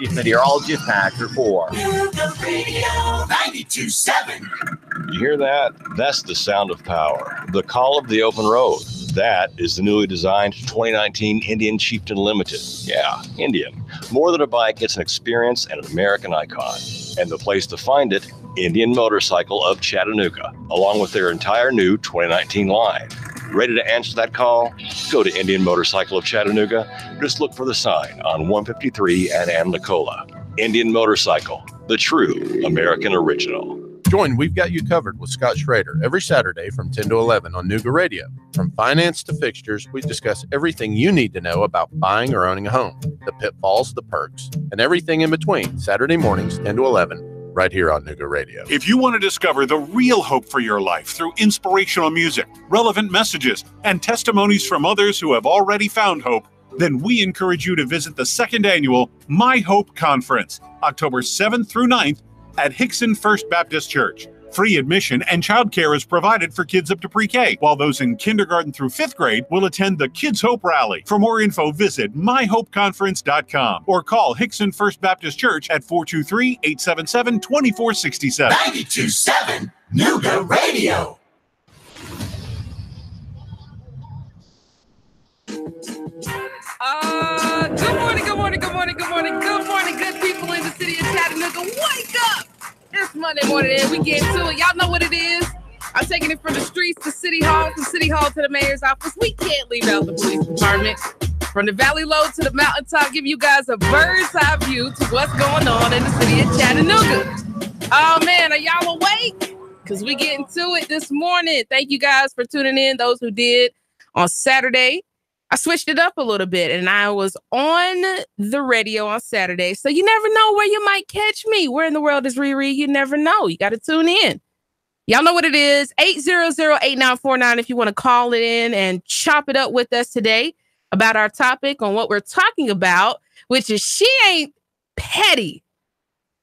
Meteorology Factor 4. Radio 92.7. You hear that? That's the sound of power. The call of the open road. That is the newly designed 2019 Indian Chieftain Limited. Yeah, Indian. More than a bike, it's an experience and an American icon. And the place to find it, Indian Motorcycle of Chattanooga, along with their entire new 2019 line. Ready to answer that call? Go to Indian Motorcycle of Chattanooga. Just look for the sign on 153 and Nicola. Indian Motorcycle, the true American original. Join We've Got You Covered with Scott Schrader every Saturday from 10 to 11 on Nooga Radio. From finance to fixtures, we discuss everything you need to know about buying or owning a home, the pitfalls, the perks, and everything in between. Saturday mornings, 10 to 11, right here on Nooga Radio. If you want to discover the real hope for your life through inspirational music, relevant messages, and testimonies from others who have already found hope, then we encourage you to visit the second annual My Hope Conference, October 7th through 9th at Hickson First Baptist Church. Free admission and childcare is provided for kids up to pre-K, while those in kindergarten through 5th grade will attend the Kids Hope Rally. For more info, visit myhopeconference.com or call Hickson First Baptist Church at 423-877-2467. 92.7 Nooga Radio. Good morning, good people in the city of Chattanooga. Wake up! It's Monday morning and we get to it. Y'all know what it is. I'm taking it from the streets to City Hall, from City Hall to the mayor's office. We can't leave out the police department. From the valley low to the mountaintop, give you guys a bird's eye view to what's going on in the city of Chattanooga. Oh man, are y'all awake? Because we getting to it this morning. Thank you guys for tuning in, those who did on Saturday. I switched it up a little bit and I was on the radio on Saturday. So you never know where you might catch me. Where in the world is Riri? You never know. You got to tune in. Y'all know what it is. 800-8949 if you want to call it in and chop it up with us today about our topic on what we're talking about, which is she ain't petty.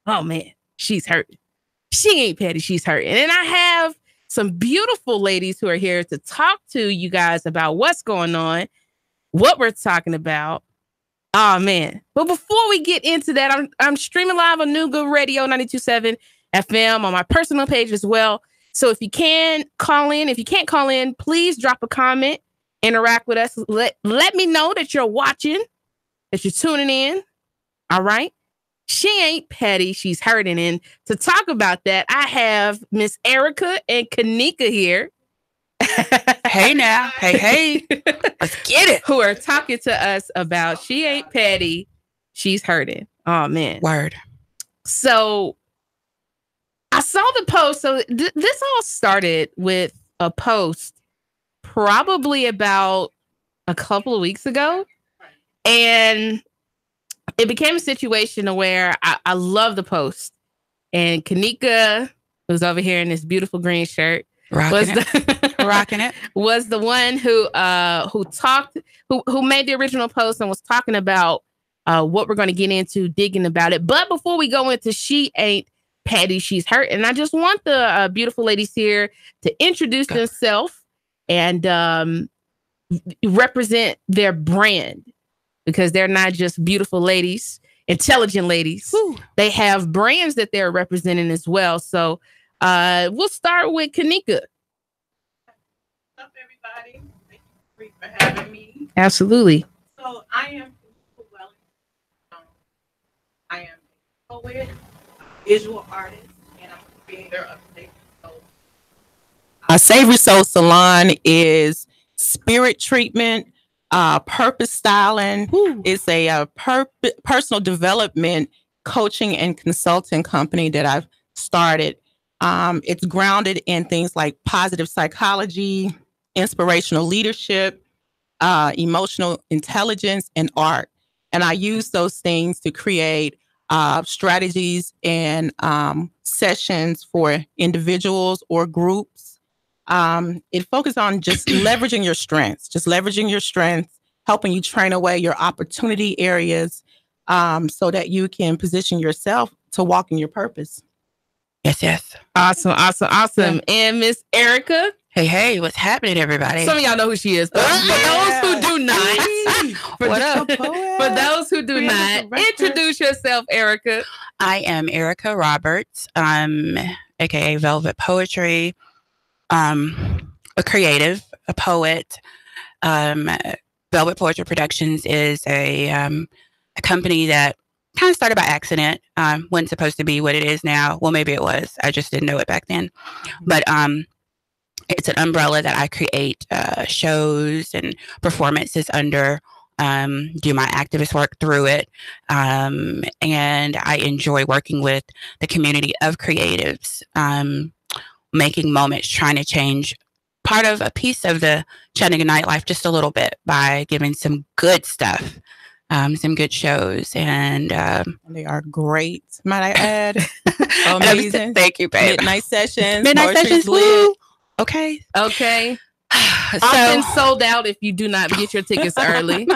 Oh man, she's hurting. She ain't petty. She's hurting. And I have some beautiful ladies who are here to talk to you guys about what's going on, what we're talking about. Oh man. But before we get into that, I'm streaming live on Nooga Radio 92.7 FM on my personal page as well. So if you can call in, if you can't call in, please drop a comment, interact with us. Let me know that you're watching, that you're tuning in. All right. She ain't petty. She's hurting. And to talk about that, I have Miss Erica and Kanika here. Hey now. Hey. Let's get it. Who are talking to us about she ain't petty. She's hurting. Oh, man. Word. So I saw the post. So this all started with a post probably about a couple of weeks ago. And it became a situation where I love the post. And Kanika, who's over here in this beautiful green shirt, rocking it, was the one who made the original post and was talking about what we're going to get into, digging about it. But before we go into she ain't petty, she's hurt. And I just want the beautiful ladies here to introduce themselves and represent their brand, because they're not just beautiful ladies, intelligent ladies. Woo. They have brands that they're representing as well. So we'll start with Kanika. What's up, everybody? Thank you for having me. Absolutely. So I am I am a poet, visual artist, and I'm a creator of Savory Soul. Savory Soul Salon is spirit treatment, purpose styling. Woo. It's a personal development coaching and consulting company that I've started. It's grounded in things like positive psychology, inspirational leadership, emotional intelligence, and art. And I use those things to create strategies and sessions for individuals or groups. It focuses on just leveraging your strengths, helping you train away your opportunity areas so that you can position yourself to walk in your purpose. Yes. Awesome. Yeah. And Miss Erica. Hey, what's happening, everybody? Some of y'all know who she is, but for those who do not, What up? For those who do not, introduce yourself, Erica. I am Erica Roberts, aka Velvet Poetry, a creative, a poet. Velvet Poetry Productions is a company that kind of started by accident. Wasn't supposed to be what it is now. Well, maybe it was. I just didn't know it back then. But it's an umbrella that I create shows and performances under, do my activist work through it. And I enjoy working with the community of creatives, making moments, trying to change part of a piece of the Chattanooga nightlife just a little bit by giving some good stuff, some good shows. And they are great, might I add. Amazing. Thank you, babe. Midnight sessions. Midnight sessions. Woo. Okay. Often sold out if you do not get your tickets early,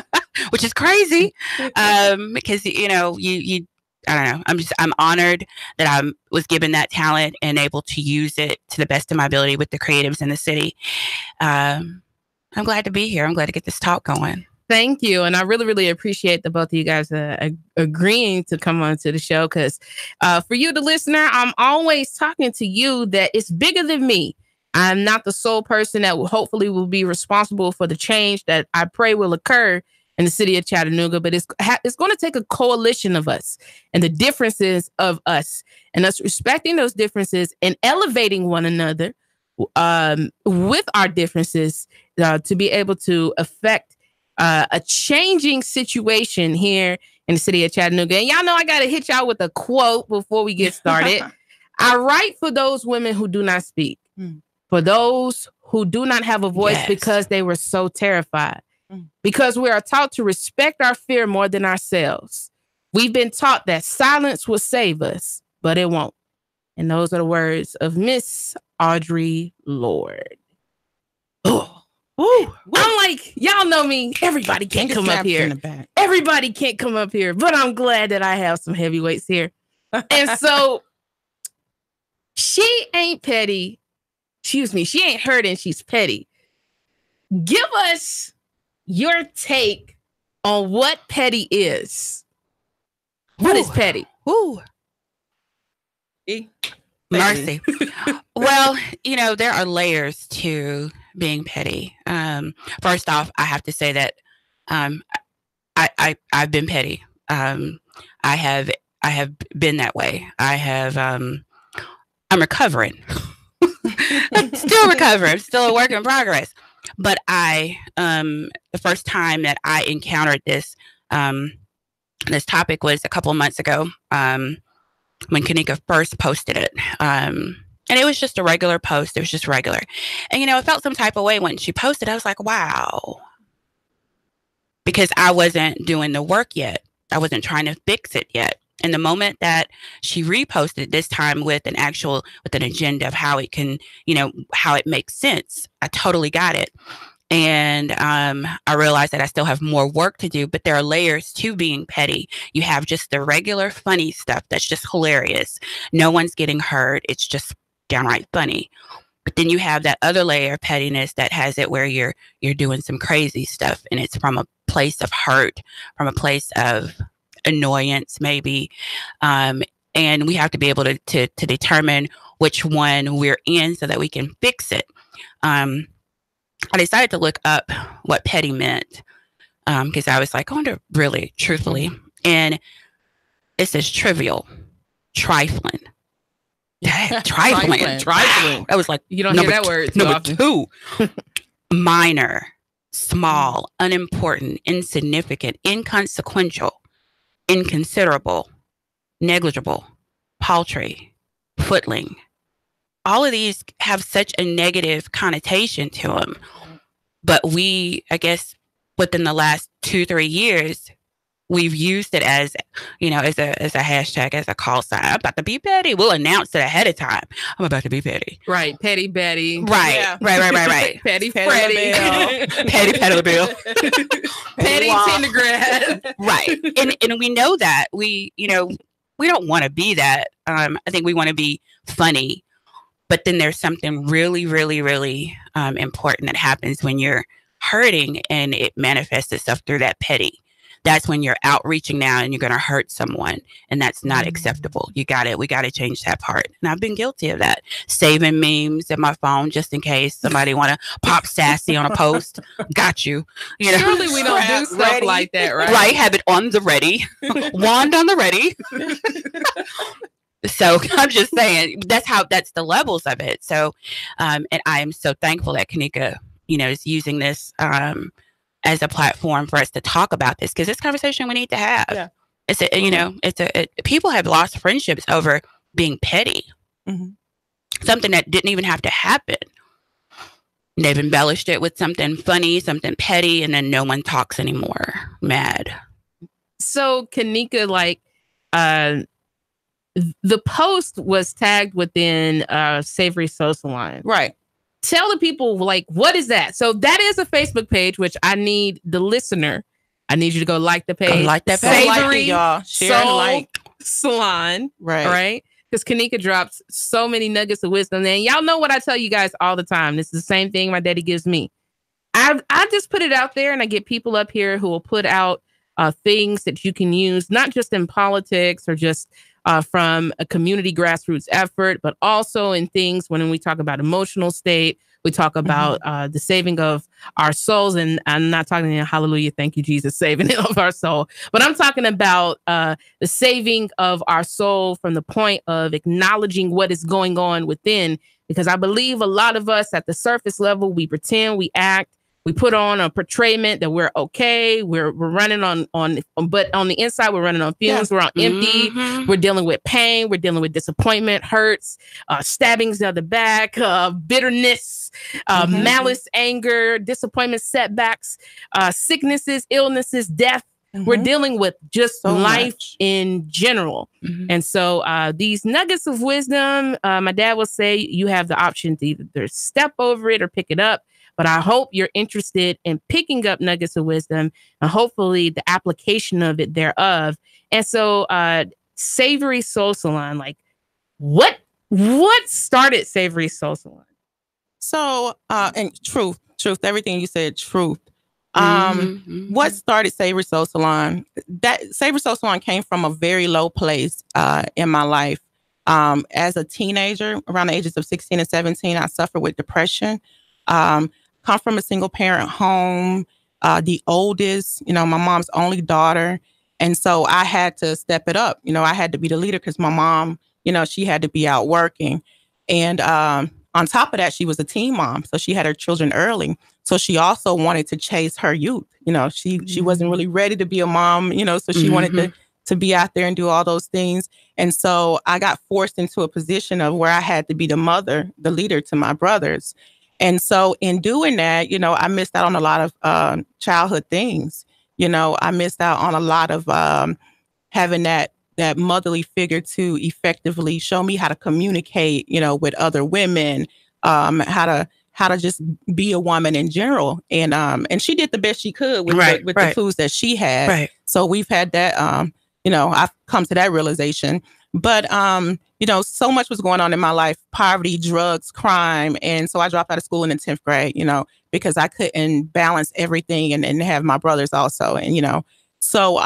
which is crazy. Because you I don't know. I'm honored that I was given that talent and able to use it to the best of my ability with the creatives in the city. I'm glad to be here. I'm glad to get this talk going. Thank you. And I really, really appreciate the both of you guys agreeing to come on to the show. Because for you, the listener, I'm always talking to you that it's bigger than me. I'm not the sole person that hopefully will be responsible for the change that I pray will occur in the city of Chattanooga, but it's going to take a coalition of us and the differences of us and us respecting those differences and elevating one another with our differences to be able to affect a changing situation here in the city of Chattanooga. And y'all know I got to hit y'all with a quote before we get started. I write for those women who do not speak. For those who do not have a voice because they were so terrified. Because we are taught to respect our fear more than ourselves. We've been taught that silence will save us, but it won't. And those are the words of Miss Audre Lorde. Oh, I'm like, y'all know me. Everybody can't come up here. Everybody can't come up here, but I'm glad that I have some heavyweights here. And so she ain't petty. Excuse me, she ain't hurting, she's petty. Give us your take on what petty is. What is petty? Mercy. Well, there are layers to being petty. First off, I have to say that I've been petty. I have been that way. I'm recovering. I'm still recovering. I'm still a work in progress. But the first time that I encountered this topic was a couple of months ago when Kanika first posted it. And it was just a regular post. It was just regular. And, I felt some type of way when she posted. I was like, wow. Because I wasn't doing the work yet. I wasn't trying to fix it yet. And the moment that she reposted this time with an agenda of how it can, how it makes sense, I totally got it. And I realized that I still have more work to do, but there are layers to being petty. You have just the regular funny stuff that's just hilarious. No one's getting hurt. It's just downright funny. But then you have that other layer of pettiness that has it where you're doing some crazy stuff, and it's from a place of hurt, from a place of annoyance maybe, and we have to be able to determine which one we're in so that we can fix it. I decided to look up what petty meant because I was like, I wonder really truthfully, and it says trivial, trifling. Trifling. I was like, you don't hear that word too often. Two, minor, small, unimportant, insignificant, inconsequential, inconsiderable, negligible, paltry, footling. All of these have such a negative connotation to them. But we, I guess, within the last 2-3 years, we've used it as, as a hashtag, as a call sign. I'm about to be petty. We'll announce it ahead of time. I'm about to be petty. Right. Petty Betty. Right. Yeah. Right. Petty Freddy. Petty Bill. Petty Tendergrass. Right. And we know that. We don't want to be that. I think we want to be funny. But then there's something really, really, really important that happens when you're hurting and it manifests itself through that petty. That's when you're outreaching now and you're going to hurt someone, and that's not acceptable. We got to change that part. And I've been guilty of that. Saving memes in my phone just in case somebody want to pop sassy on a post. Got you. You know, Surely we don't do stuff like that, right? Right. Have it on the ready. Wand on the ready. So I'm just saying that's the levels of it. So, and I am so thankful that Kanika, is using this, as a platform for us to talk about this, because this conversation we need to have. Yeah. People have lost friendships over being petty. Something that didn't even have to happen. They've embellished it with something funny, something petty, and then no one talks anymore. Mad. So Kanika, the post was tagged within Savory Social Line. Right. Tell the people, what is that? So that is a Facebook page, which I need the listener. I need you to go like the page. Go like that page. Savory y'all. Share and like. Salon. Right. Because Kanika drops so many nuggets of wisdom. And y'all know what I tell you guys all the time. This is the same thing my daddy gives me. I just put it out there, and I get people up here who will put out things that you can use, not just in politics or just from a community grassroots effort, but also in things when we talk about emotional state, we talk about the saving of our souls. And I'm not talking hallelujah, thank you, Jesus, saving of our soul. But I'm talking about the saving of our soul from the point of acknowledging what is going on within. Because I believe a lot of us at the surface level, we pretend, we act, we put on a portrayment that we're okay. We're running on, but on the inside, we're running on fumes. Yeah. We're on empty. We're dealing with pain. We're dealing with disappointment, hurts, stabbings of the back, bitterness, malice, anger, disappointment, setbacks, sicknesses, illnesses, death. We're dealing with just so life in general. And so these nuggets of wisdom, my dad will say you have the option to either step over it or pick it up. But I hope you're interested in picking up nuggets of wisdom and hopefully the application of it thereof. And so Savory Soul Salon, what started Savory Soul Salon? So, and truth, everything you said, truth. What started Savory Soul Salon? That Savory Soul Salon came from a very low place in my life. As a teenager, around the ages of 16 and 17, I suffered with depression. Come from a single parent home, the oldest, my mom's only daughter. And so I had to step it up. I had to be the leader because my mom, she had to be out working. And on top of that, she was a teen mom. So she had her children early. So she also wanted to chase her youth. She wasn't really ready to be a mom, so she wanted to be out there and do all those things. And so I got forced into a position of where I had to be the mother, the leader to my brothers. And so in doing that, I missed out on a lot of childhood things. I missed out on a lot of having that motherly figure to effectively show me how to communicate, with other women, how to just be a woman in general. And she did the best she could with the tools that she had. Right. So we've had that, I've come to that realization. But, so much was going on in my life, poverty, drugs, crime. And so I dropped out of school in the 10th grade, because I couldn't balance everything and have my brothers also. And, so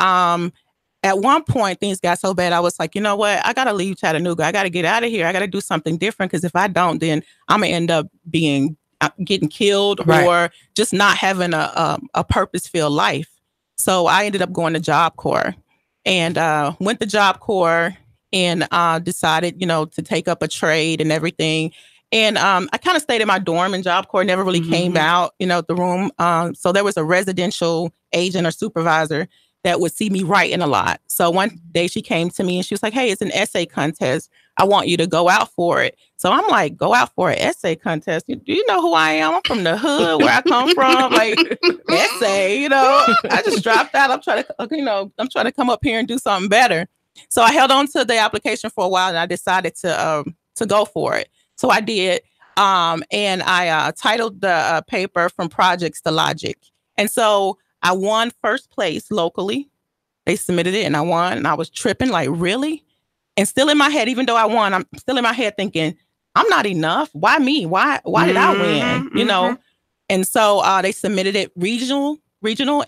at one point things got so bad. I was like, you know what? I got to leave Chattanooga. I got to get out of here. I got to do something different. Because if I don't, then I'm going to end up getting killed or just not having a purpose-filled life. So I ended up going to Job Corps and went to Job Corps. And decided, to take up a trade and everything. And I kind of stayed in my dorm in Job Corps, never really came out, the room. So there was a residential agent or supervisor that would see me writing a lot. So one day she came to me and she was like, hey, it's an essay contest. I want you to go out for it. So I'm like, go out for an essay contest? Do you know who I am? I'm from the hood where I come from. Like, essay, I just dropped out. I'm trying to come up here and do something better. So I held on to the application for a while and I decided to go for it. So I did. And I titled the paper From Projects to Logic. And so I won first place locally. They submitted it and I won and I was tripping like, really? And still in my head, even though I won, I'm still in my head thinking, I'm not enough. Why me? Why did I win? And so they submitted it regional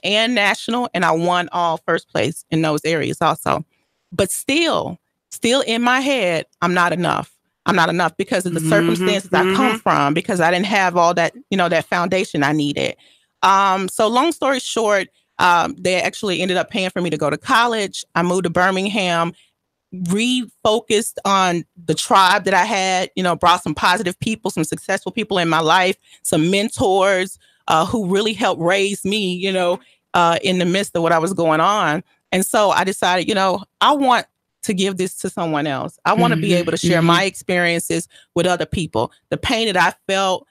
and national, and I won all first place in those areas also. But still in my head, I'm not enough. I'm not enough because of the circumstances I come from, because I didn't have all that, that foundation I needed. So long story short, they actually ended up paying for me to go to college. I moved to Birmingham, refocused on the tribe that I had, brought some positive people, some successful people in my life, some mentors who really helped raise me, in the midst of what I was going on. And so I decided, I want to give this to someone else. I want to be able to share my experiences with other people. The pain that I felt,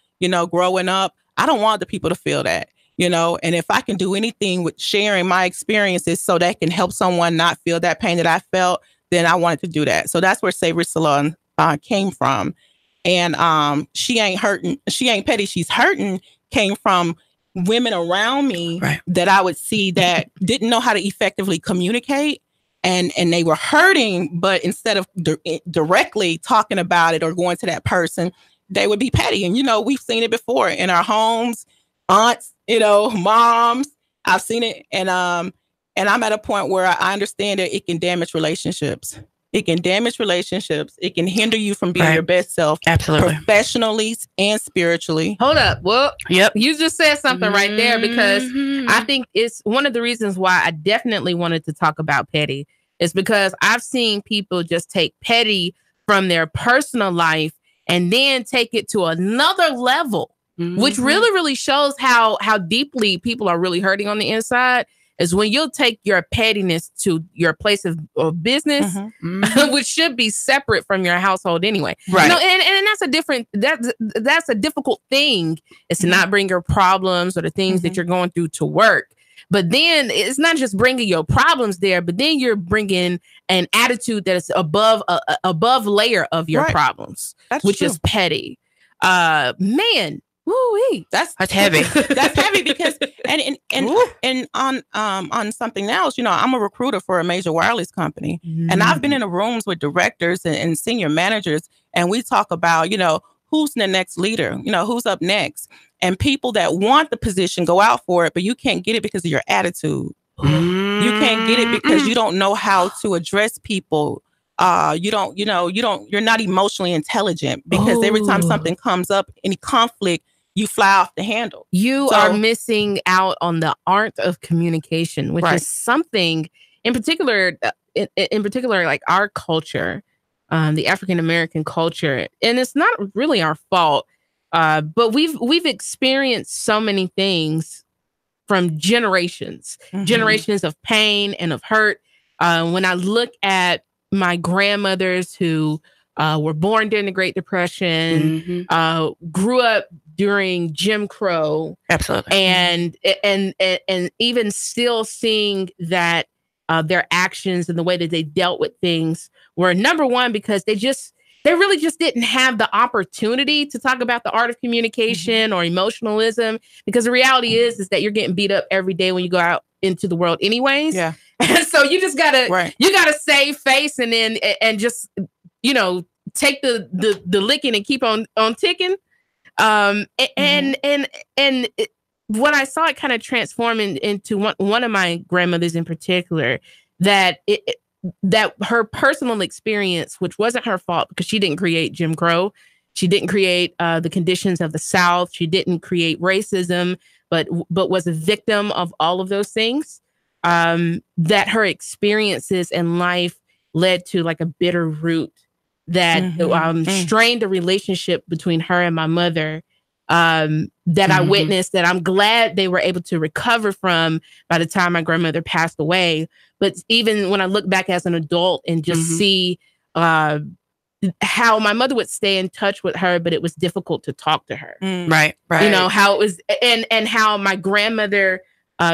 growing up, I don't want the people to feel that, and if I can do anything with sharing my experiences so that can help someone not feel that pain that I felt, then I wanted to do that. So that's where Savory Salon came from. And she ain't petty, she's hurting came from women around me that I would see that didn't know how to effectively communicate. And they were hurting, but instead of directly talking about it or going to that person, they would be petty. And, we've seen it before in our homes, aunts, moms. I've seen it. And I'm at a point where I understand that it can damage relationships. It can damage relationships. It can hinder you from being your best self. Absolutely. Professionally and spiritually. Hold up. Well, yep. You just said something right there, because I think it's one of the reasons why I definitely wanted to talk about petty is because I've seen people just take petty from their personal life and then take it to another level, which really, really shows how deeply people are really hurting on the inside. Is when you'll take your pettiness to your place of business, which should be separate from your household anyway. Right. And that's a difficult thing, is to not bring your problems or the things that you're going through to work. But then it's not just bringing your problems there, but then you're bringing an attitude that is above layer of your problems, which is petty. Man. Woo-wee. That's heavy. That's heavy because and on something else, I'm a recruiter for a major wireless company, and I've been in the rooms with directors and senior managers, and we talk about who's the next leader, who's up next, and people that want the position go out for it, but you can't get it because of your attitude. You can't get it because you don't know how to address people. You're not emotionally intelligent, because every time something comes up, any conflict, you fly off the handle. You are missing out on the art of communication, which is something in particular, like our culture, the African American culture, and it's not really our fault, but we've experienced so many things from generations of pain and of hurt. When I look at my grandmothers who were born during the Great Depression, grew up during Jim Crow, absolutely, and even still seeing that their actions and the way that they dealt with things were number one because they really just didn't have the opportunity to talk about the art of communication or emotionalism, because the reality is that you're getting beat up every day when you go out into the world anyways. Yeah. And so you just gotta save face and just take the licking and keep on ticking. And what I saw it kind of transform into one of my grandmothers in particular, that her personal experience, which wasn't her fault because she didn't create Jim Crow, she didn't create the conditions of the South, she didn't create racism, but was a victim of all of those things. That her experiences in life led to like a bitter root that strained the relationship between her and my mother, that I witnessed, that I'm glad they were able to recover from by the time my grandmother passed away. But even when I look back as an adult and just see how my mother would stay in touch with her, but it was difficult to talk to her. Right. How it was, and how my grandmother,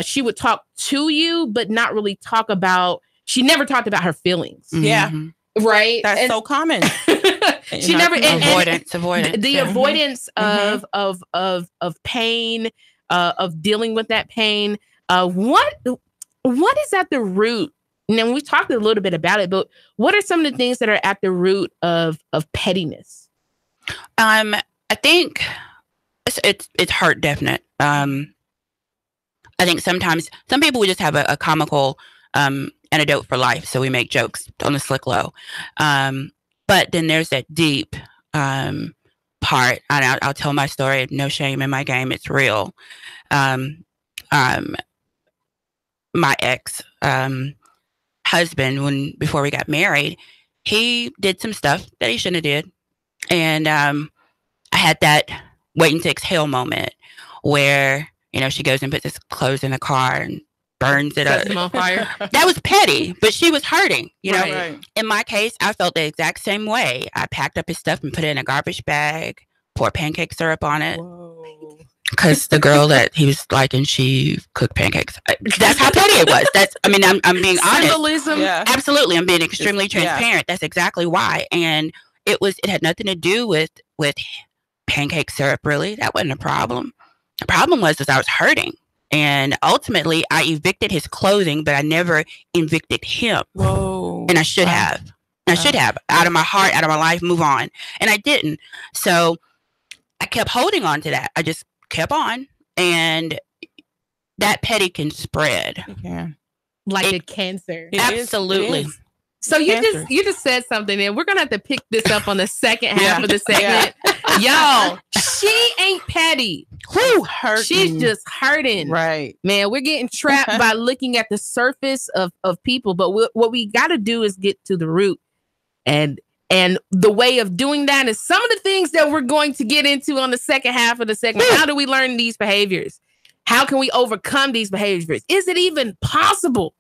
she would talk to you, but not really she never talked about her feelings. Yeah. Right. That's so common. She never avoidance. The avoidance of pain, of dealing with that pain. What is at the root? And we talked a little bit about it, but what are some of the things that are at the root of pettiness? I think it's hurt, definite. I think sometimes some people would just have a comical antidote for life, so we make jokes on the slick low. But then there's that deep part. I'll tell my story. No shame in my game. It's real. My ex husband, before we got married, he did some stuff that he shouldn't have did, and I had that waiting to exhale moment where she goes and puts his clothes in the car and burns it up. On fire. That was petty, but she was hurting. Right. In my case, I felt the exact same way. I packed up his stuff and put it in a garbage bag, poured pancake syrup on it. Because the girl that he was liking, she cooked pancakes. That's how petty it was. I'm being honest. Symbolism. Yeah. Absolutely. I'm being extremely transparent. That's exactly why. And it had nothing to do with pancake syrup, really. That wasn't a problem. The problem was I was hurting. And ultimately, I evicted his clothing, but I never evicted him. Whoa. And I should have. I should have. Out of my heart, out of my life, move on. And I didn't. So I kept holding on to that. I just kept on. And that petty can spread. Yeah. Like a cancer. Absolutely. So you just said something, and we're gonna have to pick this up on the second half of the segment. Y'all, she ain't petty. Whew, hurting. She's just hurting. Right. Man, we're getting trapped by looking at the surface of people. But what we got to do is get to the root. And the way of doing that is some of the things that we're going to get into on the second half of the segment. How do we learn these behaviors? How can we overcome these behaviors? Is it even possible?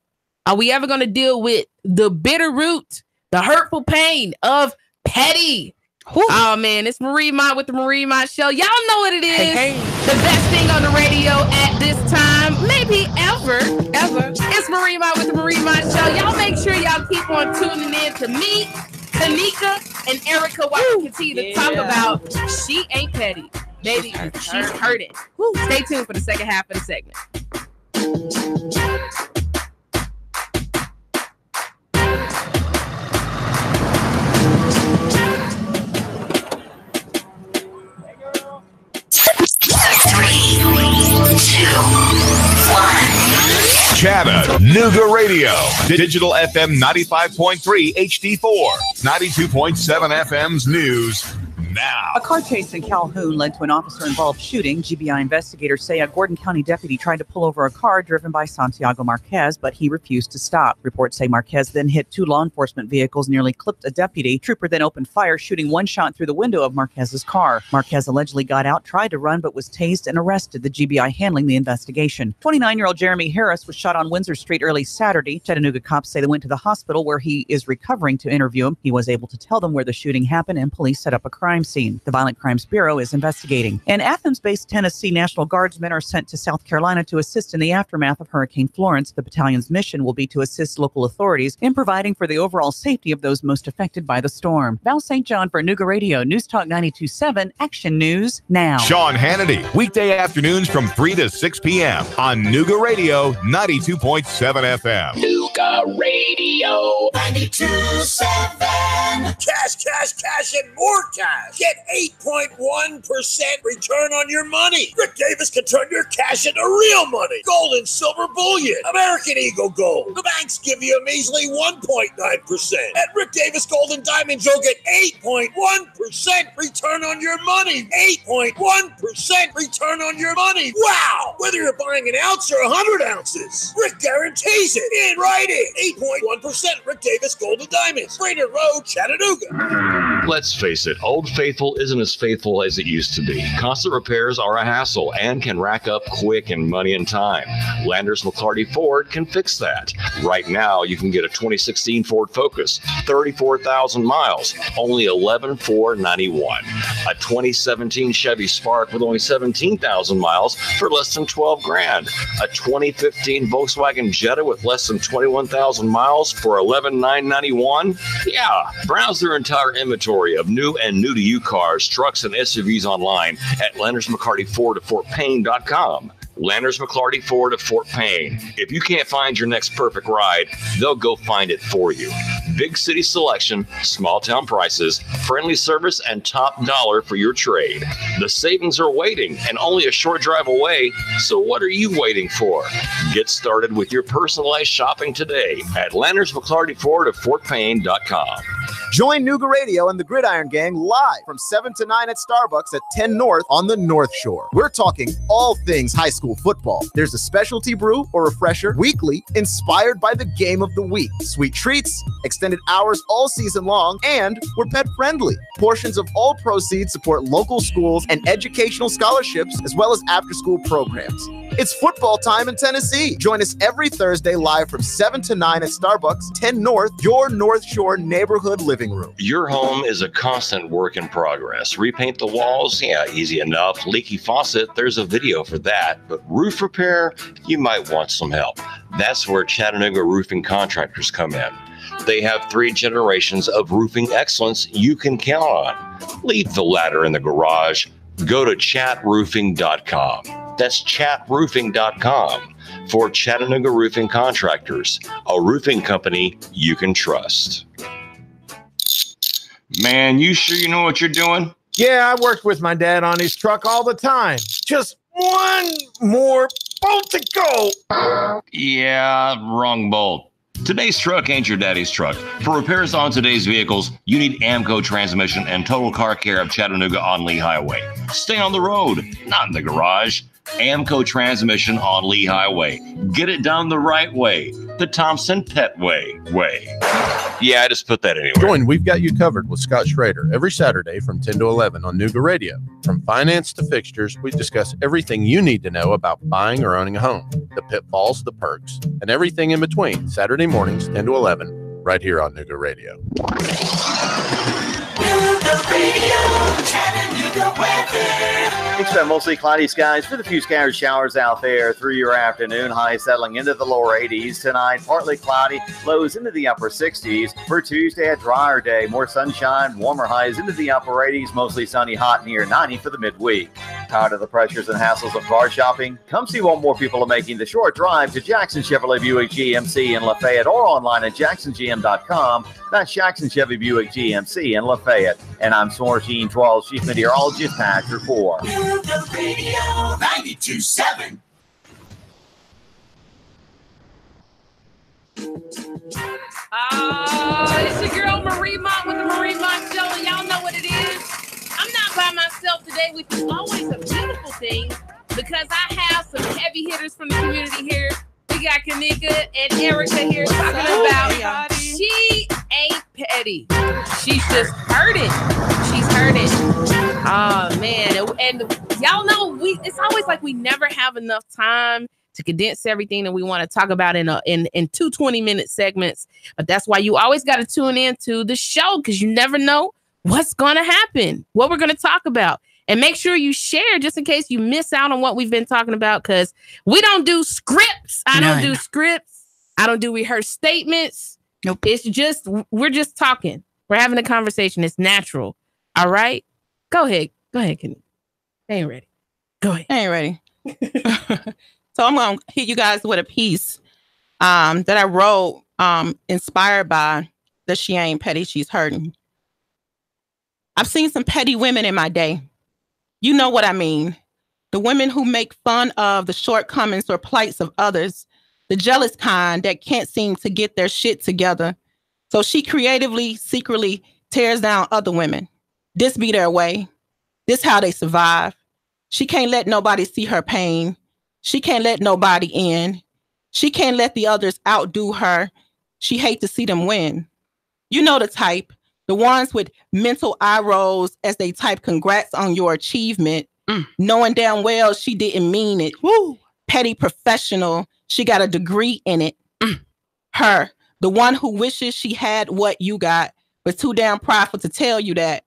Are we ever going to deal with the bitter root, the hurtful pain of petty? Whew. Oh, man, it's Marie Mott with the Marie Mott Show. Y'all know what it is. Hey. The best thing on the radio at this time, maybe ever. It's Marie Mott with the Marie Mott Show. Y'all make sure y'all keep on tuning in to me, Tanika, and Erica while we continue to talk about She Ain't Petty. Baby, she's hurting. Woo. Stay tuned for the second half of the segment. Chattanooga Radio. Digital FM 95.3 HD4. 92.7 FM's news now. A car chase in Calhoun led to an officer-involved shooting. GBI investigators say a Gordon County deputy tried to pull over a car driven by Santiago Marquez, but he refused to stop. Reports say Marquez then hit two law enforcement vehicles, nearly clipped a deputy. Trooper then opened fire, shooting one shot through the window of Marquez's car. Marquez allegedly got out, tried to run, but was tased and arrested, the GBI handling the investigation. 29-year-old Jeremy Harris was shot on Windsor Street early Saturday. Chattanooga cops say they went to the hospital where he is recovering to interview him. He was able to tell them where the shooting happened, and police set up a crime scene. The Violent Crimes Bureau is investigating. And Athens-based Tennessee National Guardsmen are sent to South Carolina to assist in the aftermath of Hurricane Florence. The battalion's mission will be to assist local authorities in providing for the overall safety of those most affected by the storm. Val St. John for Nooga Radio, News Talk 92.7, Action News Now. Sean Hannity, weekday afternoons from 3 to 6 p.m. on Nooga Radio 92.7 FM. Nooga Radio 92.7. Cash, and more cash. Get 8.1% return on your money. Rick Davis can turn your cash into real money. Gold and silver bullion. American Eagle Gold. The banks give you a measly 1.9%. At Rick Davis Gold and Diamonds, you'll get 8.1% return on your money. 8.1% return on your money. Wow! Whether you're buying an ounce or 100 ounces, Rick guarantees it in writing. 8.1% Rick Davis Gold and Diamonds. Brainerd Road, Chattanooga. Let's face it, Old Faithful isn't as faithful as it used to be. Constant repairs are a hassle and can rack up quick in money and time. Landers McClarty Ford can fix that. Right now, you can get a 2016 Ford Focus, 34,000 miles, only $11,491. A 2017 Chevy Spark with only 17,000 miles for less than $12,000. A 2015 Volkswagen Jetta with less than 21,000 miles for $11,991. Yeah, browse their entire inventory of new and new-to-you cars, trucks, and SUVs online at Landers McClarty Ford of FortPayne.com. Landers McClarty Ford of Fort Payne. If you can't find your next perfect ride, they'll go find it for you. Big city selection, small town prices, friendly service, and top dollar for your trade. The savings are waiting and only a short drive away. So what are you waiting for? Get started with your personalized shopping today at Landers McClarty Ford of FortPayne.com. Join Nuga Radio and the Gridiron Gang live from 7 to 9 at Starbucks at 10 North on the North Shore. We're talking all things high school football. There's a specialty brew or refresher weekly inspired by the game of the week. Sweet treats, extended hours all season long, and we're pet friendly. Portions of all proceeds support local schools and educational scholarships as well as after-school programs. It's football time in Tennessee. Join us every Thursday live from 7 to 9 at Starbucks, 10 North, your North Shore neighborhood living room. Your home is a constant work in progress. Repaint the walls? Yeah, easy enough. Leaky faucet? There's a video for that. But roof repair? You might want some help. That's where Chattanooga Roofing Contractors come in. They have 3 generations of roofing excellence you can count on. Leave the ladder in the garage. Go to chatroofing.com. That's chatroofing.com for Chattanooga Roofing Contractors, a roofing company you can trust. Man, you sure you know what you're doing? Yeah, I worked with my dad on his truck all the time. Just one more bolt to go. Yeah, wrong bolt. Today's truck ain't your daddy's truck. For repairs on today's vehicles, you need Amco Transmission and Total Car Care of Chattanooga on Lee Highway. Stay on the road, not in the garage. Amco Transmission on Lee Highway. Get it done the right way. The Thompson Pet way. Yeah, I just put that anywhere. Join We've Got You Covered with Scott Schrader every Saturday from 10 to 11 on Nuga Radio. From finance to fixtures, we discuss everything you need to know about buying or owning a home, the pitfalls, the perks, and everything in between. Saturday mornings, 10 to 11, right here on Nuga Radio. Nuga Radio, Chattanooga weather. Expect mostly cloudy skies with a few scattered showers out there through your afternoon. Highs settling into the lower 80s tonight. Partly cloudy, lows into the upper 60s. For Tuesday, a drier day. More sunshine, warmer highs into the upper 80s. Mostly sunny, hot near 90 for the midweek. Tired of the pressures and hassles of car shopping? Come see what more people are making the short drive to Jackson Chevrolet Buick GMC in Lafayette or online at jacksongm.com. That's Jackson Chevy Buick GMC in Lafayette. And I'm Source Gene 12 Chief Meteorologist Patrick Ford. Nuga Radio 92.7. It's your girl Marie Mott with the Marie Mott Show, and y'all know what it is. I'm not by myself today, which is always a beautiful thing because I have some heavy hitters from the community here. We got Kanika and Erica here talking about she ain't petty. She's just hurting. She's hurting. Oh man, and y'all know it's always like we never have enough time to condense everything that we want to talk about in 2 20-minute segments. But that's why you always got to tune in to the show because you never know what's going to happen, what we're going to talk about. And make sure you share just in case you miss out on what we've been talking about because we don't do scripts. I don't do scripts. I don't do rehearsed statements. Nope. It's just, we're just talking. We're having a conversation. It's natural. All right? Go ahead, Kenny. I ain't ready. Go ahead. I ain't ready. So I'm going to hit you guys with a piece that I wrote inspired by the She Ain't Petty, She's Hurting. I've seen some petty women in my day. You know what I mean. The women who make fun of the shortcomings or plights of others, the jealous kind that can't seem to get their shit together. So she creatively, secretly tears down other women. This be their way. This how they survive. She can't let nobody see her pain. She can't let nobody in. She can't let the others outdo her. She hate to see them win. You know the type. The ones with mental eye rolls as they type congrats on your achievement, knowing damn well she didn't mean it. Woo. Petty professional. She got a degree in it. Her, the one who wishes she had what you got, but too damn prideful to tell you that.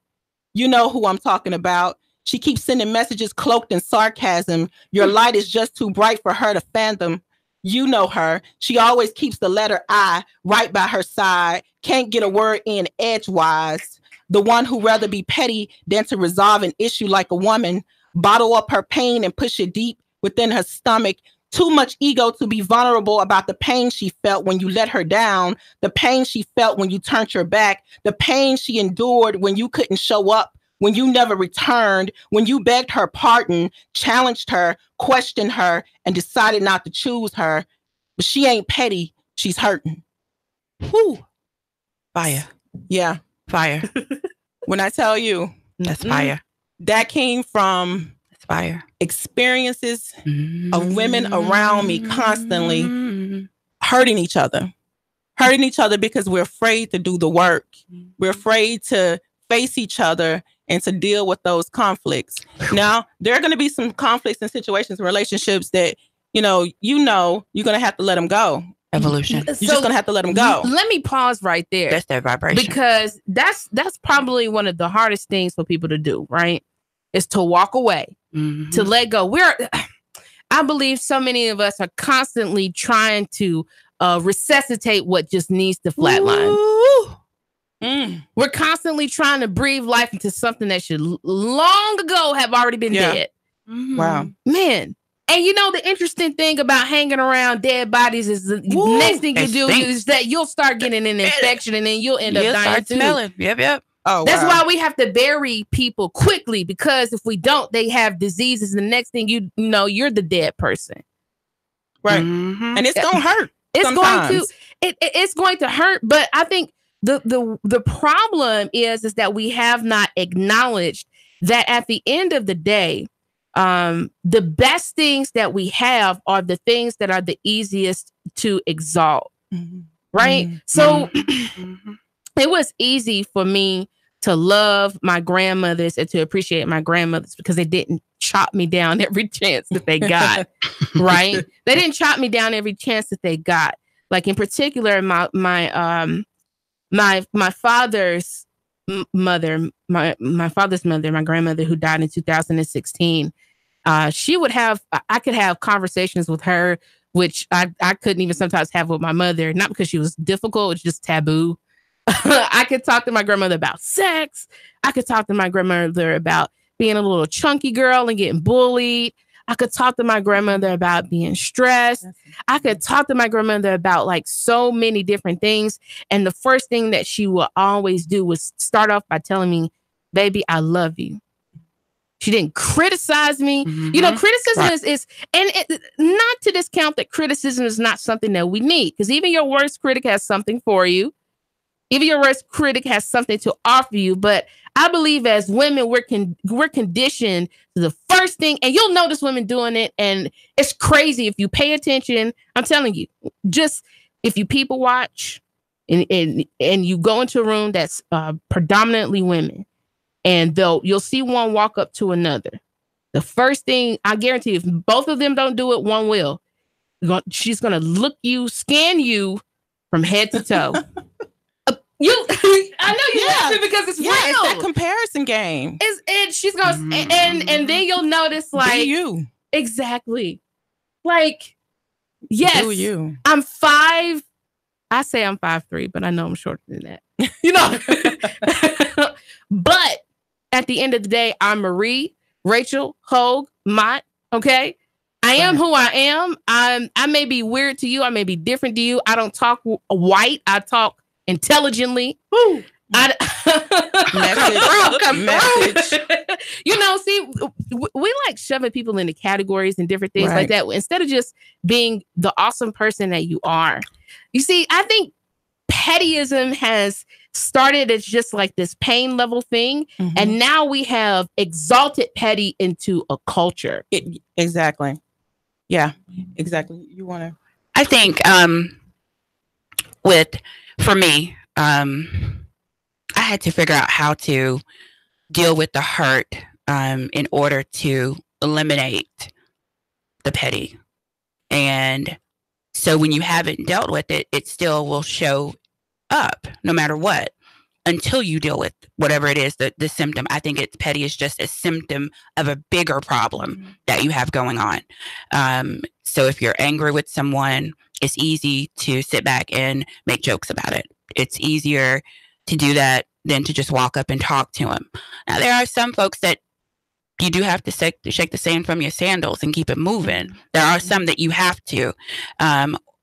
You know who I'm talking about. She keeps sending messages cloaked in sarcasm. Your light is just too bright for her to fathom. You know her. She always keeps the letter I right by her side. Can't get a word in edgewise. The one who rather be petty than to resolve an issue like a woman. Bottle up her pain and push it deep within her stomach too much ego to be vulnerable about the pain she felt when you let her down, the pain she felt when you turned your back, the pain she endured when you couldn't show up, when you never returned, when you begged her pardon, challenged her, questioned her, and decided not to choose her. But she ain't petty. She's hurting. Whew. Fire. Yeah. Fire. When I tell you. That's fire. That came from fire experiences of women around me constantly hurting each other because we're afraid to do the work. We're afraid to face each other and to deal with those conflicts. Now, there are going to be some conflicts and situations and relationships that, you're going to have to let them go. Evolution. You're just going to have to let them go. Let me pause right there. That's their vibration. Because that's probably one of the hardest things for people to do, right? Is to walk away, to let go. I believe so many of us are constantly trying to resuscitate what just needs to flatline. We're constantly trying to breathe life into something that should long ago have already been dead. Wow. Man. And the interesting thing about hanging around dead bodies is the next thing you do is that you'll start getting an infection and then you'll end up dying too. Smelling. Yep. Oh, that's why we have to bury people quickly, because if we don't, they have diseases. And the next thing you know, you're the dead person. Right. And it's going to hurt. It's going to hurt. But I think the problem is that we have not acknowledged that at the end of the day, the best things that we have are the things that are the easiest to exalt. Right. So it was easy for me to love my grandmothers and to appreciate my grandmothers because they didn't chop me down every chance that they got. Right. They didn't chop me down every chance that they got. Like in particular, my father's mother, my father's mother, my grandmother, who died in 2016. I could have conversations with her, which I couldn't even sometimes have with my mother, not because she was difficult, it's just taboo. I could talk to my grandmother about sex. I could talk to my grandmother about being a little chunky girl and getting bullied. I could talk to my grandmother about being stressed. I could talk to my grandmother about like so many different things. And the first thing that she would always do was start off by telling me, baby, I love you. She didn't criticize me. Criticism is not to discount that criticism is not something that we need, because even your worst critic has something for you. Even your worst critic has something to offer you. But I believe as women, we're conditioned to the first thing, and you'll notice women doing it. And it's crazy if you pay attention. I'm telling you, just if you people watch and you go into a room that's predominantly women, and you'll see one walk up to another. The first thing, I guarantee, if both of them don't do it, one will. She's going to scan you from head to toe. I know you're laughing because it's real. It's that comparison game. And she's going to, and then you'll notice, like, be you. Exactly. Like, yes, do you. I say I'm 5'3", but I know I'm shorter than that. But at the end of the day, I'm Marie, Rachel, Hogue, Mott. Okay. I am who I am. I may be weird to you. I may be different to you. I don't talk white. I talk intelligently. Message. See, we like shoving people into categories and different things like that instead of just being the awesome person that you are. You see, I think pettyism has started as just like this pain level thing, and now we have exalted petty into a culture. Exactly. Yeah, exactly. You want to? I think for me, I had to figure out how to deal with the hurt in order to eliminate the petty. And so when you haven't dealt with it, it still will show up no matter what until you deal with whatever it is, the symptom. I think petty is just a symptom of a bigger problem that you have going on. So if you're angry with someone, it's easy to sit back and make jokes about it. It's easier to do that than to just walk up and talk to them. Now, there are some folks that you do have to shake the sand from your sandals and keep it moving. There are some that you have to,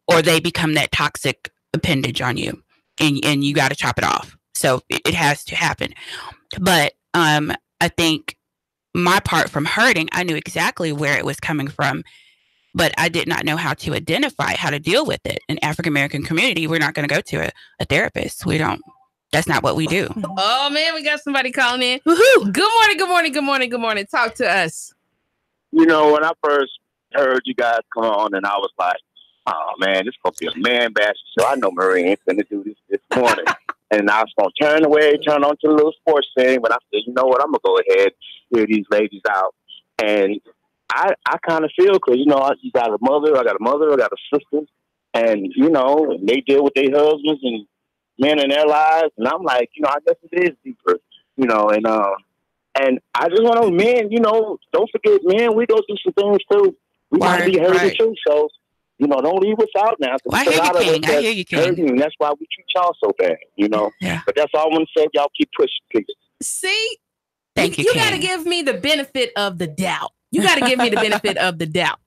or they become that toxic appendage on you, and you got to chop it off. So it has to happen. But I think my part from hurting, I knew exactly where it was coming from, but I did not know how to identify how to deal with it. In African American community, we're not going to go to a therapist. We don't. That's not what we do. Oh man, we got somebody calling in. Woohoo! Good morning, good morning, good morning, good morning. Talk to us. You know, when I first heard you guys come on, and I was like, oh man, this is going to be a man bash show. I know Marie ain't going to do this morning. And I was going to turn on to the little sports thing, but I said, you know what, I'm going to go ahead and hear these ladies out. And I kind of feel, because, you know, you got a mother, I got a sister, and, you know, and they deal with their husbands and men in their lives, and I'm like, you know, I guess it is deeper, you know, and I just want to, men, you know, don't forget, men, we go through some things too. We might be hurting too, so, you know, don't leave us out now. Well, I hear you, King. And that's why we treat y'all so bad, you know. Yeah. But that's all I want to say. Y'all keep pushing, please. See, Thank you, you King. got to give me the benefit of the doubt. You got to give me the benefit of the doubt.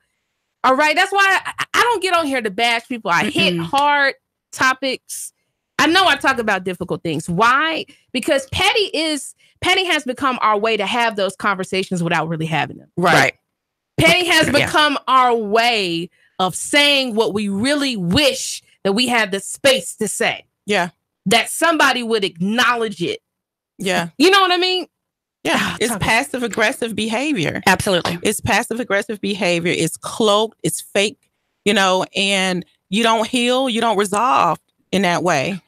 All right, that's why I don't get on here to bash people. I hit hard topics. I know I talk about difficult things. Why? Because petty has become our way to have those conversations without really having them. Right. Petty has become our way of saying what we really wish that we had the space to say. Yeah. That somebody would acknowledge it. Yeah. You know what I mean? Yeah. It's passive aggressive behavior. Absolutely. It's passive aggressive behavior. It's cloaked. It's fake, you know, and you don't heal. You don't resolve in that way.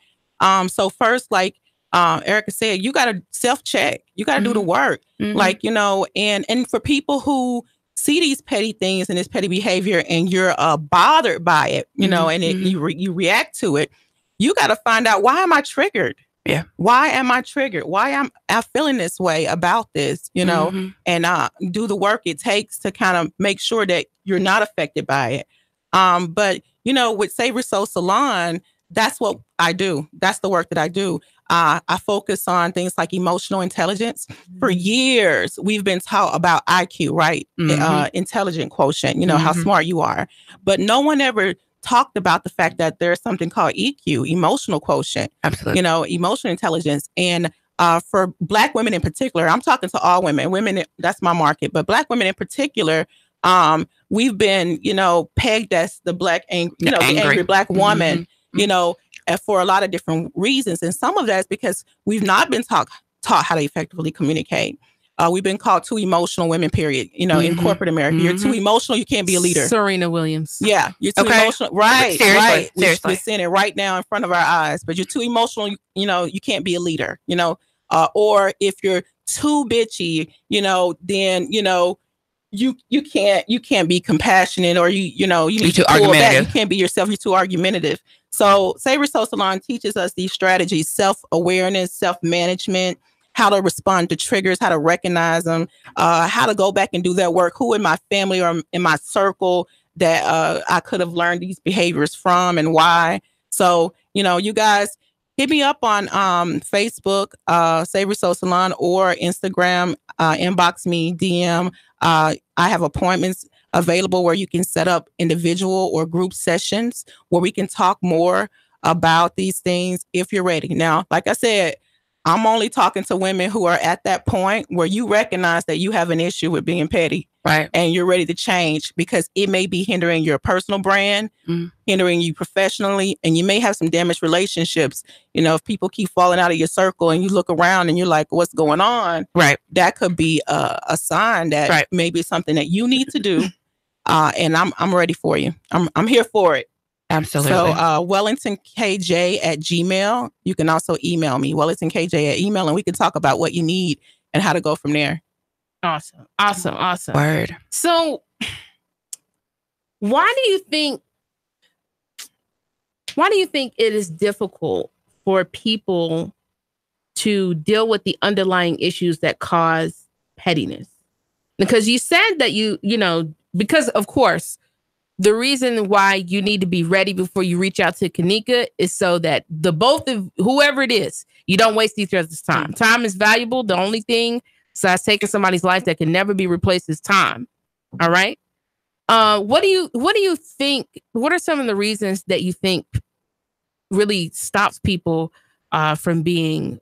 So first, like Erica said, you got to self-check. You got to do the work. Like, you know, and for people who see these petty things and this petty behavior and you're bothered by it, you know, and you react to it, you got to find out, why am I triggered? Yeah. Why am I triggered? Why am I feeling this way about this, you know, and do the work it takes to kind of make sure that you're not affected by it. But, you know, with Savory Soul Salon, that's what I do. That's the work that I do. I focus on things like emotional intelligence. For years, we've been taught about IQ, right? Intelligent quotient, you know, how smart you are. But no one ever talked about the fact that there's something called EQ, emotional quotient. Absolutely. You know, emotional intelligence. And for Black women in particular, I'm talking to all women, that's my market, but Black women in particular, we've been, you know, pegged as the Black, the angry Black woman, you know, for a lot of different reasons. And some of that is because we've not been taught how to effectively communicate. We've been called too emotional women, period. You know, in corporate America, you're too emotional. You can't be a leader. Serena Williams. Yeah. You're too emotional. Right. Seriously, right. seriously. We're seeing it right now in front of our eyes, but you're too emotional. You know, you can't be a leader, you know, or if you're too bitchy, you know, then, you know, you can't be compassionate, or you know, you need to pull back. You can't be yourself. You're too argumentative. So Savory Soul Salon teaches us these strategies: self-awareness, self-management, how to respond to triggers, how to recognize them, how to go back and do that work. Who in my family or in my circle that I could have learned these behaviors from, and why. So, you know, you guys hit me up on Facebook, Savory Soul Salon, or Instagram, inbox me, DM. I have appointments available where you can set up individual or group sessions where we can talk more about these things if you're ready. Now, like I said, I'm only talking to women who are at that point where you recognize that you have an issue with being petty, right? And you're ready to change, because it may be hindering your personal brand, hindering you professionally, and you may have some damaged relationships. You know, if people keep falling out of your circle and you look around and you're like, what's going on? Right. That could be a sign that maybe it's something that you need to do. And I'm ready for you. I'm here for it. Absolutely. So WellingtonKJ@gmail. You can also email me, WellingtonKJ@email, and we can talk about what you need and how to go from there. Awesome. Word. So why do you think it is difficult for people to deal with the underlying issues that cause pettiness? Because you said that you know, because of course, the reason why you need to be ready before you reach out to Kanika is so that the both of whoever it is, you don't waste each other's time. Time is valuable. The only thing besides taking somebody's life that can never be replaced is time. All right. What do you think? What are some of the reasons that you think really stops people from being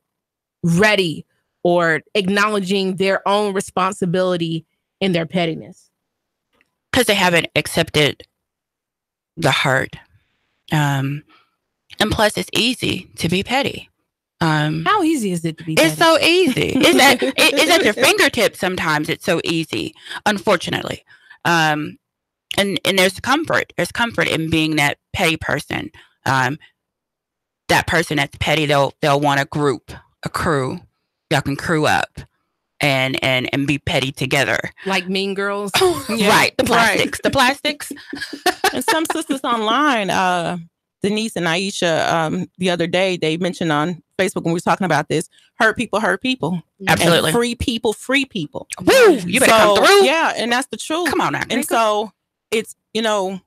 ready or acknowledging their own responsibility in their pettiness? Because they haven't accepted the hurt. And plus, it's easy to be petty. How easy is it to be petty? It's so easy. It's at your fingertips sometimes. It's so easy, unfortunately. And there's comfort. There's comfort in being that petty person. That person that's petty, they'll want a crew. Y'all can crew up and be petty together. Like Mean Girls. Yeah, right. The plastics. And some sisters online, Denise and Aisha, the other day, they mentioned on Facebook when we were talking about this, hurt people. Absolutely. And free people. Woo! You better come through. Yeah, and that's the truth. Come on now. And so it's, when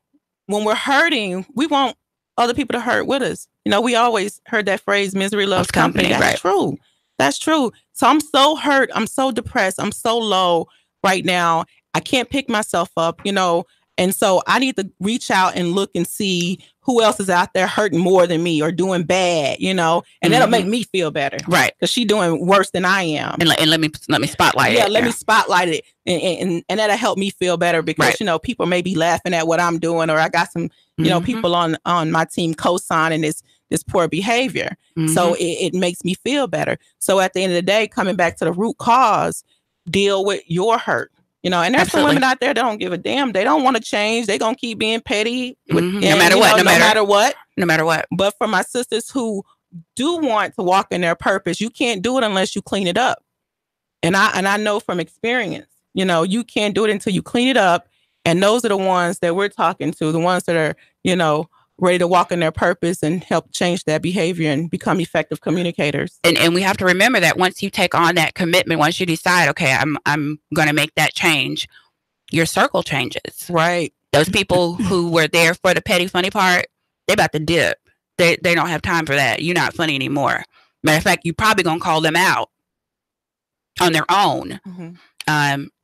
we're hurting, we want other people to hurt with us. We always heard that phrase, misery loves company. That's right. true. That's true. So I'm so hurt. I'm so depressed. I'm so low right now. I can't pick myself up, and so I need to reach out and look and see who else is out there hurting more than me or doing bad, and that'll make me feel better. Right. Because she's doing worse than I am. And let me spotlight it. Yeah, let me spotlight it. And that'll help me feel better because, people may be laughing at what I'm doing, or I got some, people on my team co-signing this poor behavior. So it makes me feel better. So at the end of the day, coming back to the root cause, deal with your hurt. And there's some women out there that don't give a damn. They don't want to change. They're going to keep being petty. No matter what. But for my sisters who do want to walk in their purpose, you can't do it unless you clean it up. And I know from experience, you can't do it until you clean it up. And those are the ones that we're talking to, the ones that are, ready to walk in their purpose and help change that behavior and become effective communicators. And we have to remember that once you take on that commitment, once you decide, okay, I'm going to make that change, your circle changes. Right. Those people who were there for the petty funny part, they about to dip. They don't have time for that. You're not funny anymore. Matter of fact, you're probably going to call them out on their own.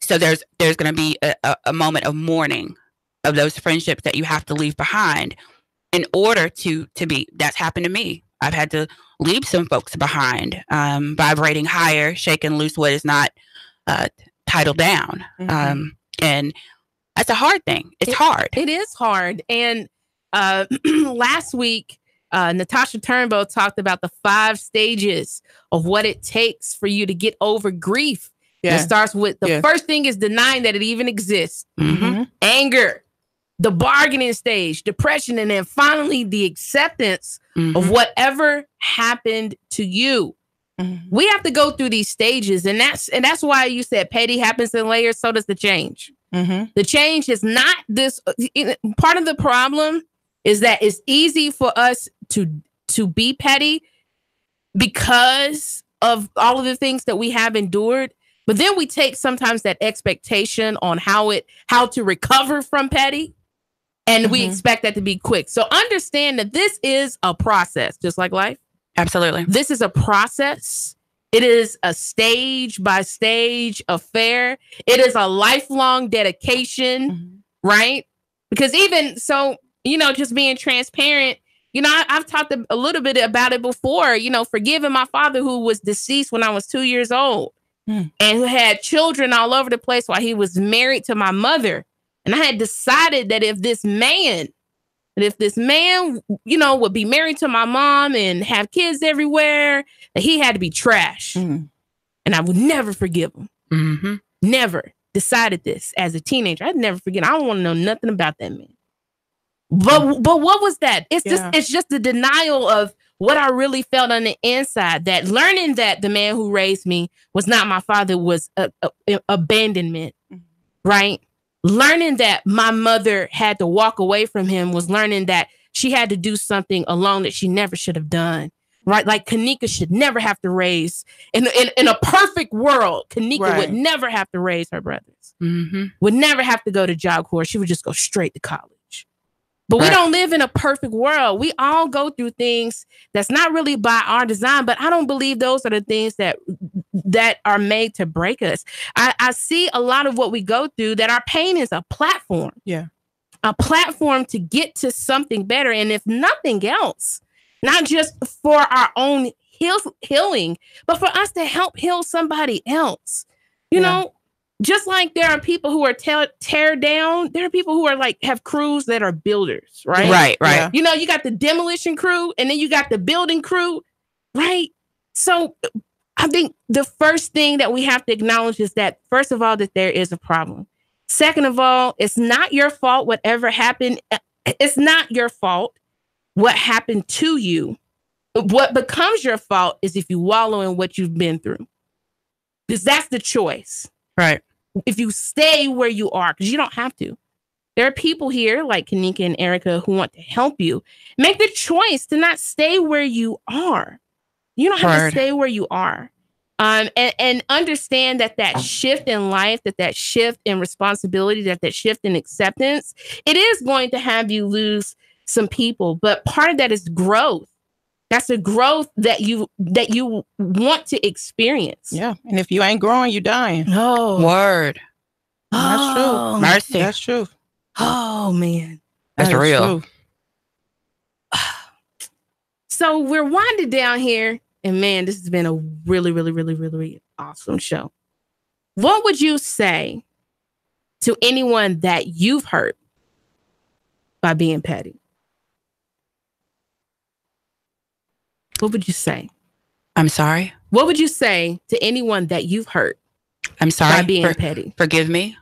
So there's going to be a moment of mourning of those friendships that you have to leave behind. In order to be, that's happened to me. I've had to leave some folks behind, vibrating higher, shaking loose what is not titled down. And that's a hard thing. It's hard. It is hard. And last week, Natasha Turnbow talked about the 5 stages of what it takes for you to get over grief. Yeah. It starts with the first thing is denying that it even exists. Anger. The bargaining stage, depression, and then finally the acceptance of whatever happened to you. We have to go through these stages, and that's why you said petty happens in layers. So does the change. The change is not this. Part of the problem is that it's easy for us to be petty because of all of the things that we have endured. But then we take sometimes that expectation on how to recover from petty. And we expect that to be quick. So understand that this is a process, just like life. Absolutely. This is a process. It is a stage by stage affair. It is a lifelong dedication, right? Because even so, just being transparent, I've talked a little bit about it before, forgiving my father who was deceased when I was 2 years old and who had children all over the place while he was married to my mother. And I had decided that if this man, would be married to my mom and have kids everywhere, that he had to be trash. And I would never forgive him. Never. Decided this as a teenager. I'd never forget. I don't want to know nothing about that man. But what was that? It's just the denial of what I really felt on the inside. That learning that the man who raised me was not my father was abandonment, right? Learning that my mother had to walk away from him was learning that she had to do something alone that she never should have done. Right? Like Kanika should never have to raise in a perfect world. Kanika would never have to raise her brothers. Would never have to go to Job Corps. She would just go straight to college. But we don't live in a perfect world. We all go through things that's not really by our design. But I don't believe those are the things that that are made to break us. I see a lot of what we go through, that our pain is a platform. Yeah. A platform to get to something better. And if nothing else, not just for our own healing, but for us to help heal somebody else. You know, just like there are people who are tear down, there are people who are like have crews that are builders, right? Right. Yeah. You know, you got the demolition crew and then you got the building crew, right? So I think the first thing that we have to acknowledge is that, first of all, that there is a problem. Second of all, it's not your fault whatever happened. It's not your fault what happened to you. What becomes your fault is if you wallow in what you've been through. Because that's the choice. Right. If you stay where you are, because you don't have to. There are people here like Kanika and Erica who want to help you. Make the choice to not stay where you are. You don't have to stay where you are. And understand that shift in life, that shift in responsibility, that shift in acceptance, it is going to have you lose some people. But part of that is growth. That's a growth that you want to experience. Yeah. And if you ain't growing, you're dying. Oh. Word. That's true. Mercy. That's true. Oh, man. That's real. True. So we're winding down here. And man, this has been a really, really, really, really awesome show. What would you say to anyone that you've hurt by being petty? What would you say? I'm sorry. What would you say to anyone that you've hurt? I'm sorry. By being petty. Forgive me.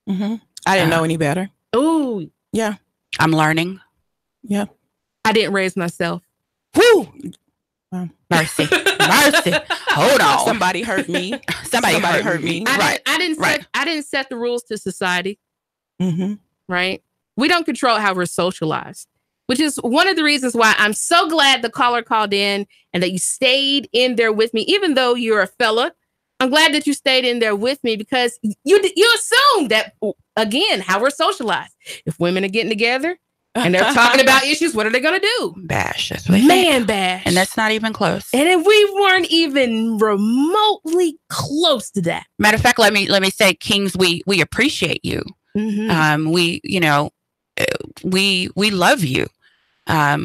Mm-hmm. I didn't know any better. Oh, yeah. I'm learning. Yeah. I didn't raise myself. Woo! Mercy. Mercy. Hold on. Somebody hurt me. Somebody hurt me. I didn't set the rules to society. Mm-hmm. Right? We don't control how we're socialized, which is one of the reasons why I'm so glad the caller called in and that you stayed in there with me, even though you're a fella. I'm glad that you stayed in there with me because you assume that, again, how we're socialized. If women are getting together and they're talking about issues, what are they going to do? Bash. Man bash. And that's not even close. And if we weren't even remotely close to that. Matter of fact, let me say, Kings, we appreciate you. Mm-hmm. We love you.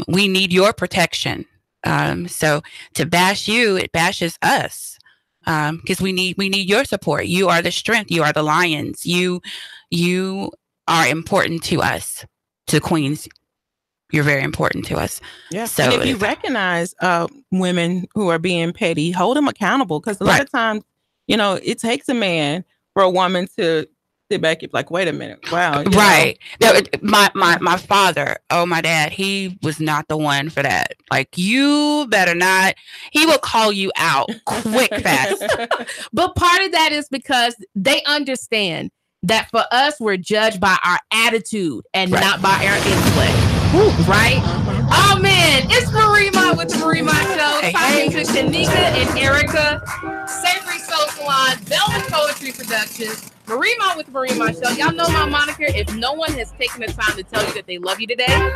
We need your protection. So to bash you, it bashes us. Because we need your support. You are the strength. You are the lions. You are important to us, to Queens. You're very important to us. Yeah. So and if you recognize women who are being petty, hold them accountable. Because a lot of times, it takes a man for a woman to sit back and be like, wait a minute. Wow. Right. My father, my dad, he was not the one for that. Like, you better not. He will call you out quick, fast. But part of that is because they understand that for us, we're judged by our attitude and not by our intellect. Right? Oh, man. It's Marie Mott with the Marie Mott Show. Talking to Kanika and Erica. Savory Soul Salon. Velvet Poetry Productions. Marie Mott with the Marie Mott Show. Y'all know my moniker. If no one has taken the time to tell you that they love you today,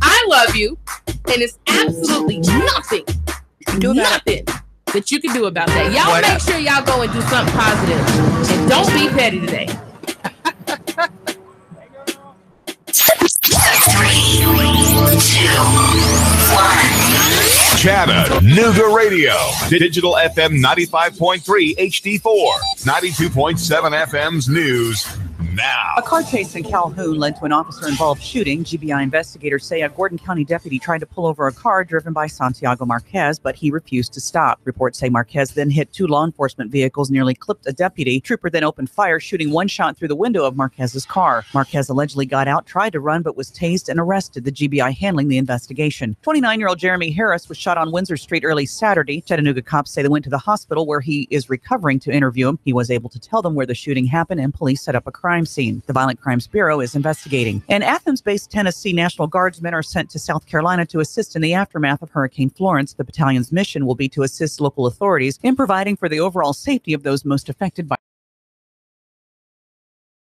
I love you. And it's absolutely nothing that you can do about that. Y'all make sure y'all go and do something positive. And don't be petty today. 3, 2, 1. Chattanooga Radio. Digital FM 95.3 HD4. 92.7 FM's news now. A car chase in Calhoun led to an officer-involved shooting. GBI investigators say a Gordon County deputy tried to pull over a car driven by Santiago Marquez, but he refused to stop. Reports say Marquez then hit two law enforcement vehicles, nearly clipped a deputy. Trooper then opened fire, shooting one shot through the window of Marquez's car. Marquez allegedly got out, tried to run, but was tased and arrested. The GBI handling the investigation. 29-year-old Jeremy Harris was shot on Windsor Street early Saturday. Chattanooga cops say they went to the hospital where he is recovering to interview him. He was able to tell them where the shooting happened, and police set up a crime scene. The Violent Crimes Bureau is investigating. And Athens-based Tennessee National Guardsmen are sent to South Carolina to assist in the aftermath of Hurricane Florence. The battalion's mission will be to assist local authorities in providing for the overall safety of those most affected by